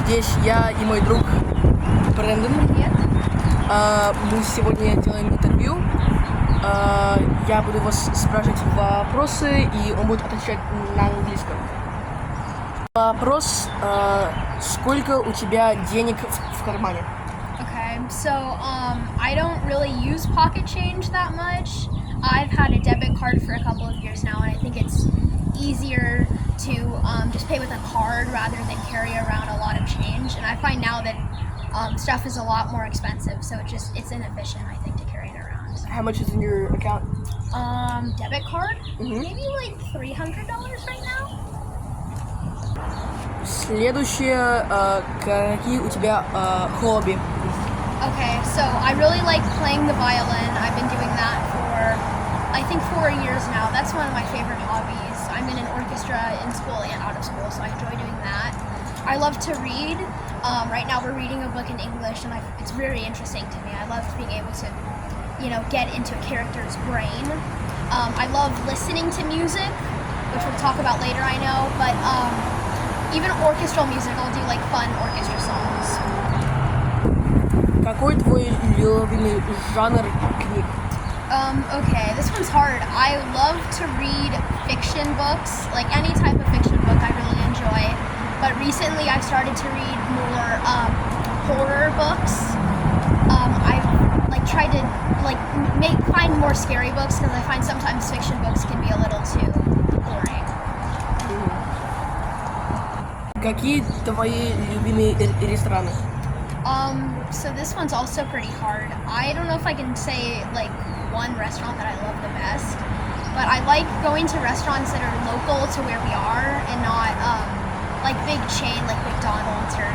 Здесь я и мой друг Брэндон. Привет. Мы сегодня делаем интервью. Я буду вас спрашивать вопросы, и он будет отвечать на английском. Вопрос: сколько у тебя денег в кармане? Okay, so I don't really use pocket change that much. I've had a debit card for a couple of years now, and I think it's easier to just pay with a card rather than carry around a lot of change. And I find now that stuff is a lot more expensive, so it's inefficient, I think, to carry it around. How much is in your account? Debit card? Mhm. Maybe like $300 right now. Следующее: какие у тебя хобби? Okay, so I really like playing the violin. I've been doing that for, I think, 4 years now. That's one of my favorite hobbies. I'm in an orchestra in school and out of school, so I enjoy doing that. I love to read. Right now we're reading a book in English, and it's very interesting to me. I love being able to, get into a character's brain. I love listening to music, which we'll talk about later, I know, but even orchestral music, I'll do like fun orchestra songs. Какой твой любимый жанр книг? Okay, this one's hard. I love to read fiction books, like any type of fiction book I really enjoy. But recently I've started to read more horror books. I've tried to find more scary books because I find sometimes fiction books can be a little too boring. Какие твои любимые рестораны? So this one's also pretty hard. I don't know if I can say like one restaurant that I love the best, but I like going to restaurants that are local to where we are and not like big chain like McDonald's or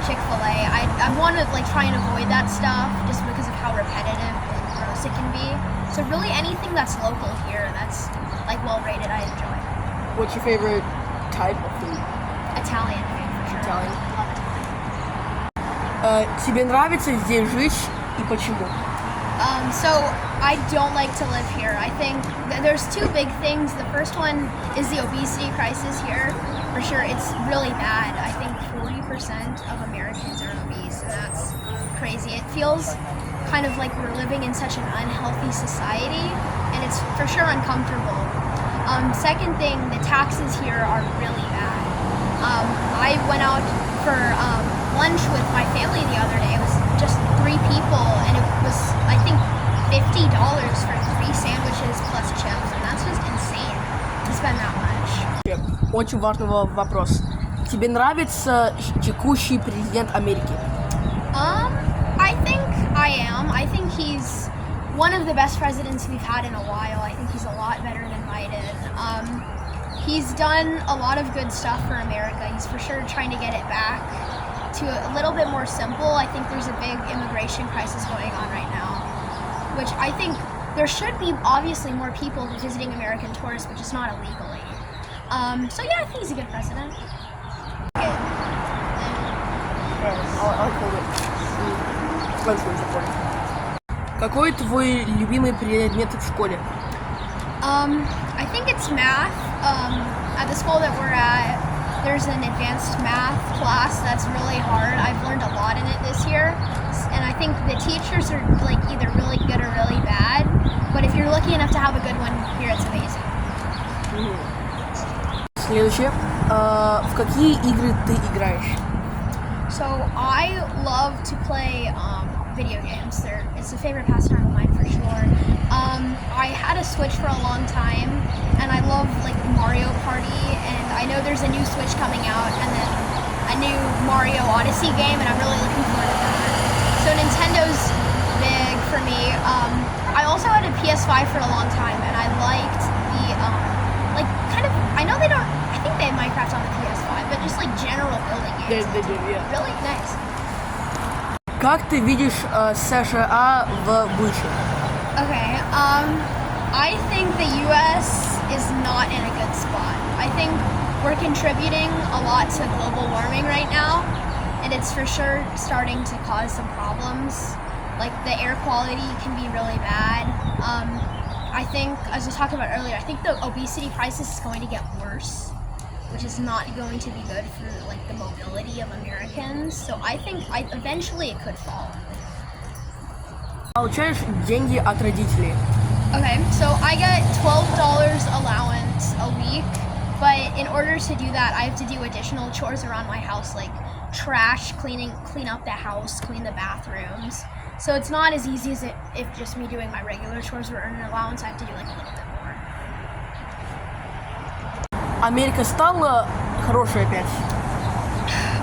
Chick-fil-A. I want to try and avoid that stuff just because of how repetitive and gross it can be. So really anything that's local here that's well rated, I enjoy. What's your favorite type of food? Italian food for sure. Italian. Love Italian. Тебе нравится здесь жить и почему? So I don't like to live here. I think there's two big things. The first one is the obesity crisis here. For sure, it's really bad. I think 40% of Americans are obese, and that's crazy. It feels kind of like we're living in such an unhealthy society, and it's for sure uncomfortable. Second thing, the taxes here are really bad. I went out for lunch with my family the other day. It was just 3 people, and it was, I think, $50 for 3 sandwiches plus chips, and that's just insane to spend that much. Очень важный вопрос. Тебе нравится текущий президент Америки? I think I am. I think he's one of the best presidents we've had in a while. I think he's a lot better than Biden. He's done a lot of good stuff for America. He's for sure trying to get it back to a little bit more simple. I think there's a big immigration crisis going on right now, which I think there should be obviously more people visiting American tourists, but just not illegally. So yeah, I think he's a good president. Какой твой любимый предмет в школе? I think it's math. At the school that we're at, there's an advanced math class that's really hard. I've learned a lot in it this year, and I think the teachers are either really good or really bad. But if you're lucky enough to have a good one here, it's amazing. Следующее. В какие игры ты играешь? So I love to play video games. It's a favorite pastime of mine for sure. I had a Switch for a long time, and I love Mario Party, and I know there's a new Switch coming out, and then a new Mario Odyssey game, and I'm really looking forward to that. So Nintendo's big for me. I also had a PS5 for a long time, and I liked the I know they don't. I think they have Minecraft on the PS5, but just general building games. They do, yeah. Really nice. Как ты видишь США в будущем? Okay, I think the U.S. is not in a good spot. I think we're contributing a lot to global warming right now, and it's for sure starting to cause some problems. The air quality can be really bad. I think, as we talked about earlier, I think the obesity crisis is going to get worse. which is not going to be good for like the mobility of Americans. So I think eventually it could fall. Получаешь деньги от родителей. Okay, so I get $12 allowance a week, but in order to do that, I have to do additional chores around my house, like trash cleaning, clean up the house, clean the bathrooms. So it's not as easy as if just me doing my regular chores were earning an allowance. I have to do like a little bit more. Америка стала хорошей опять.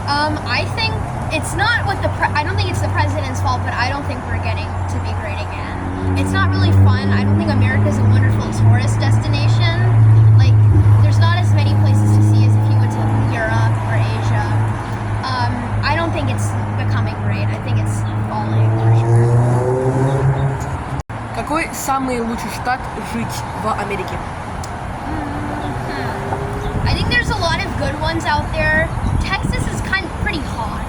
I think it's not what I don't think it's the president's fault, but I don't think we're getting to be great again. It's not really fun. I don't think America's a wonderful tourist destination. Like, there's not as many places to see as if you went to Europe or Asia. I don't think it's becoming great. I think it's falling for sure. Какой самый лучший штат жить в Америке? I think there's a lot of good ones out there. Texas is pretty hot.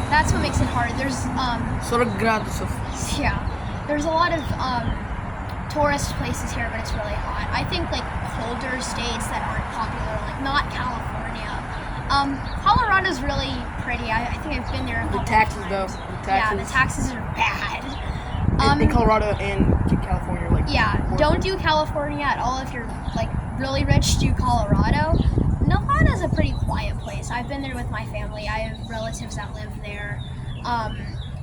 That's what makes it hard. There's 40 градусов. yeah, there's a lot of tourist places here, but it's really hot. I think like colder states that aren't popular, like not California. Colorado's really pretty. I think I've been there a couple The taxes times. though. Yeah, the taxes are bad. In Colorado and California, like. Yeah, don't do California at all if you're like really rich. Do Colorado. Nevada's a pretty quiet place. I've been there with my family. I have relatives that live there.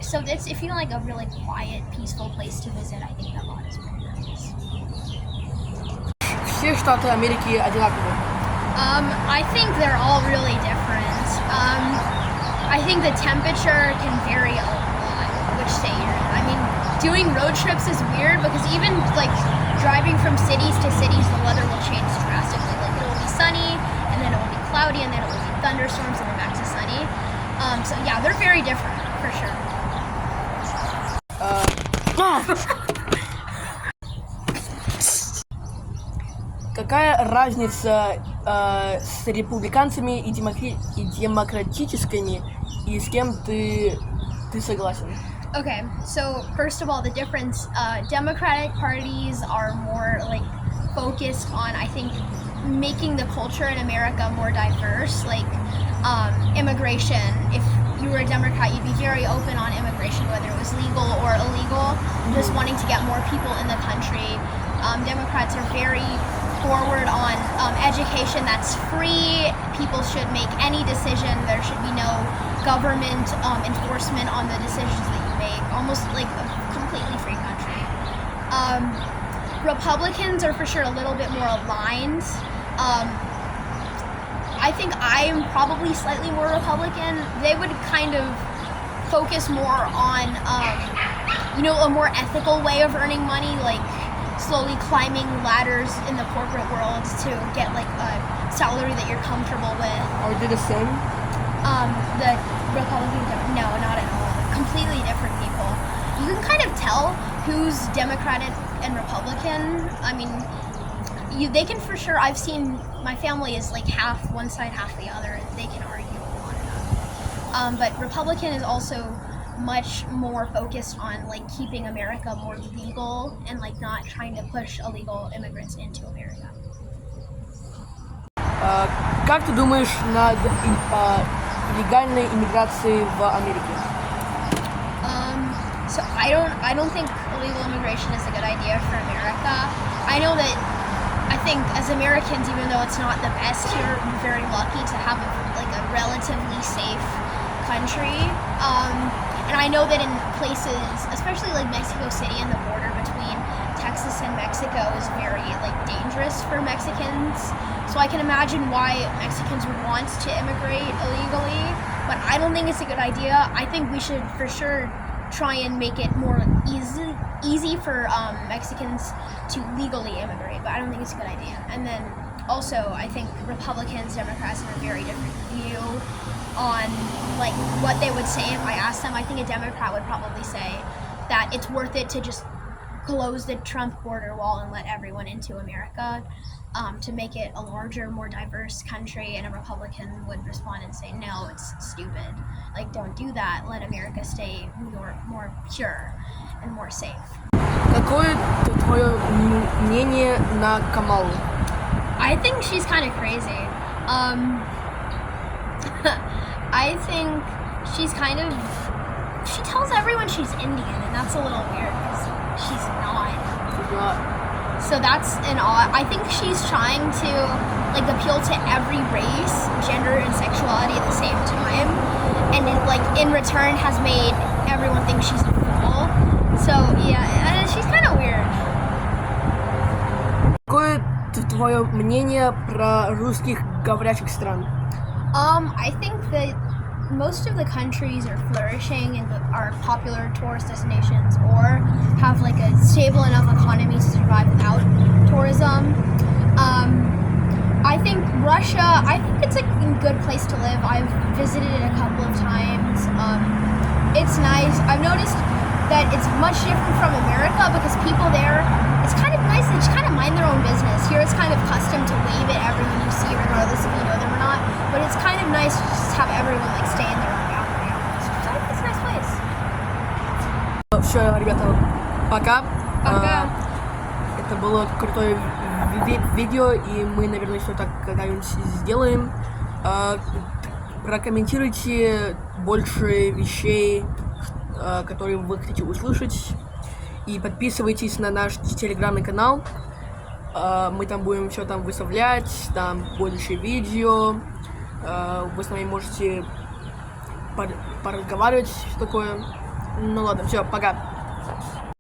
So it's if you like a really quiet, peaceful place to visit, I think Nevada's pretty nice. Все штаты Америки одинаковые. I think they're all really different. I think the temperature can vary a lot which state you're in. I mean, doing road trips is weird because even like driving from cities to cities, the weather will change drastically. Like it will be sunny, and then it will be cloudy, and then it will be thunderstorms, and then back to sunny. So yeah, they're very different for sure. Какая разница с республиканцами и демократическими, и с кем ты согласен? Okay, so first of all, the difference, Democratic parties are more like focused on, I think, making the culture in America more diverse, like immigration. If you were a Democrat, you'd be very open on immigration, whether it was legal or illegal, just wanting to get more people in the country. Democrats are very forward on education that's free. People should make any decision. There should be no government enforcement on the decisions that you make. Almost like a completely free country. Republicans are for sure a little bit more aligned. I think I am probably slightly more Republican. They would kind of focus more on, a more ethical way of earning money, like slowly climbing ladders in the corporate world to get like a salary that you're comfortable with. Or do the same? The Republicans no, not at all. Completely different people. You can kind of tell who's Democratic and Republican. I mean, they can for sure. I've seen my family is like half one side, half the other, and they can argue on and on. But Republican is also much more focused on like keeping America more legal and like not trying to push illegal immigrants into America. Как ты думаешь над легальной иммиграцией в Америке? So I don't think illegal immigration is a good idea for America. I know that I think as Americans, even though it's not the best here, we're very lucky to have a relatively safe country. And I know that in places, especially like Mexico City and the border between Texas and Mexico is very like dangerous for Mexicans. So I can imagine why Mexicans would want to immigrate illegally, but I don't think it's a good idea. I think we should for sure try and make it more easy for Mexicans to legally immigrate, but I don't think it's a good idea. And then also, I think Republicans, Democrats have a very different view on like what they would say if I asked them. I think a Democrat would probably say that it's worth it to just close the Trump border wall and let everyone into America to make it a larger, more diverse country, and a Republican would respond and say, no, it's stupid. Like, don't do that. Let America stay more pure and more safe. Какое твое мнение на Камалу? I think she's kind of crazy. I think she's kind of. She tells everyone she's Indian, and that's a little weird because she's not. So that's an odd. I think she's trying to like appeal to every race, gender, and sexuality at the same time, and in return has made everyone think she's a fool. So yeah, and she's kind of weird. Какое твое мнение про русских говорящих стран? I think that most of the countries are flourishing and are popular tourist destinations or have like a stable enough economy to survive without tourism. I think Russia, I think it's a good place to live. I've visited it a couple of times. It's nice. I've noticed that it's much different from America because people there, it's kind of nice. They just kind of mind their own business. Here it's kind of custom to wave at everyone you see regardless if you know them or not. But it's kind of nice to just have everyone like stay in their own boundary. So I think it's a nice place. Все, ребята, пока. Пока. Это было крутое видео, и мы, наверное, еще так когда-нибудь сделаем. Прокомментируйте больше вещей, которые вы хотите услышать. И подписывайтесь на наш телеграм-ный канал. Мы там будем все там выставлять, там больше видео. Вы с нами можете поразговаривать, что такое. Ну ладно, все, пока.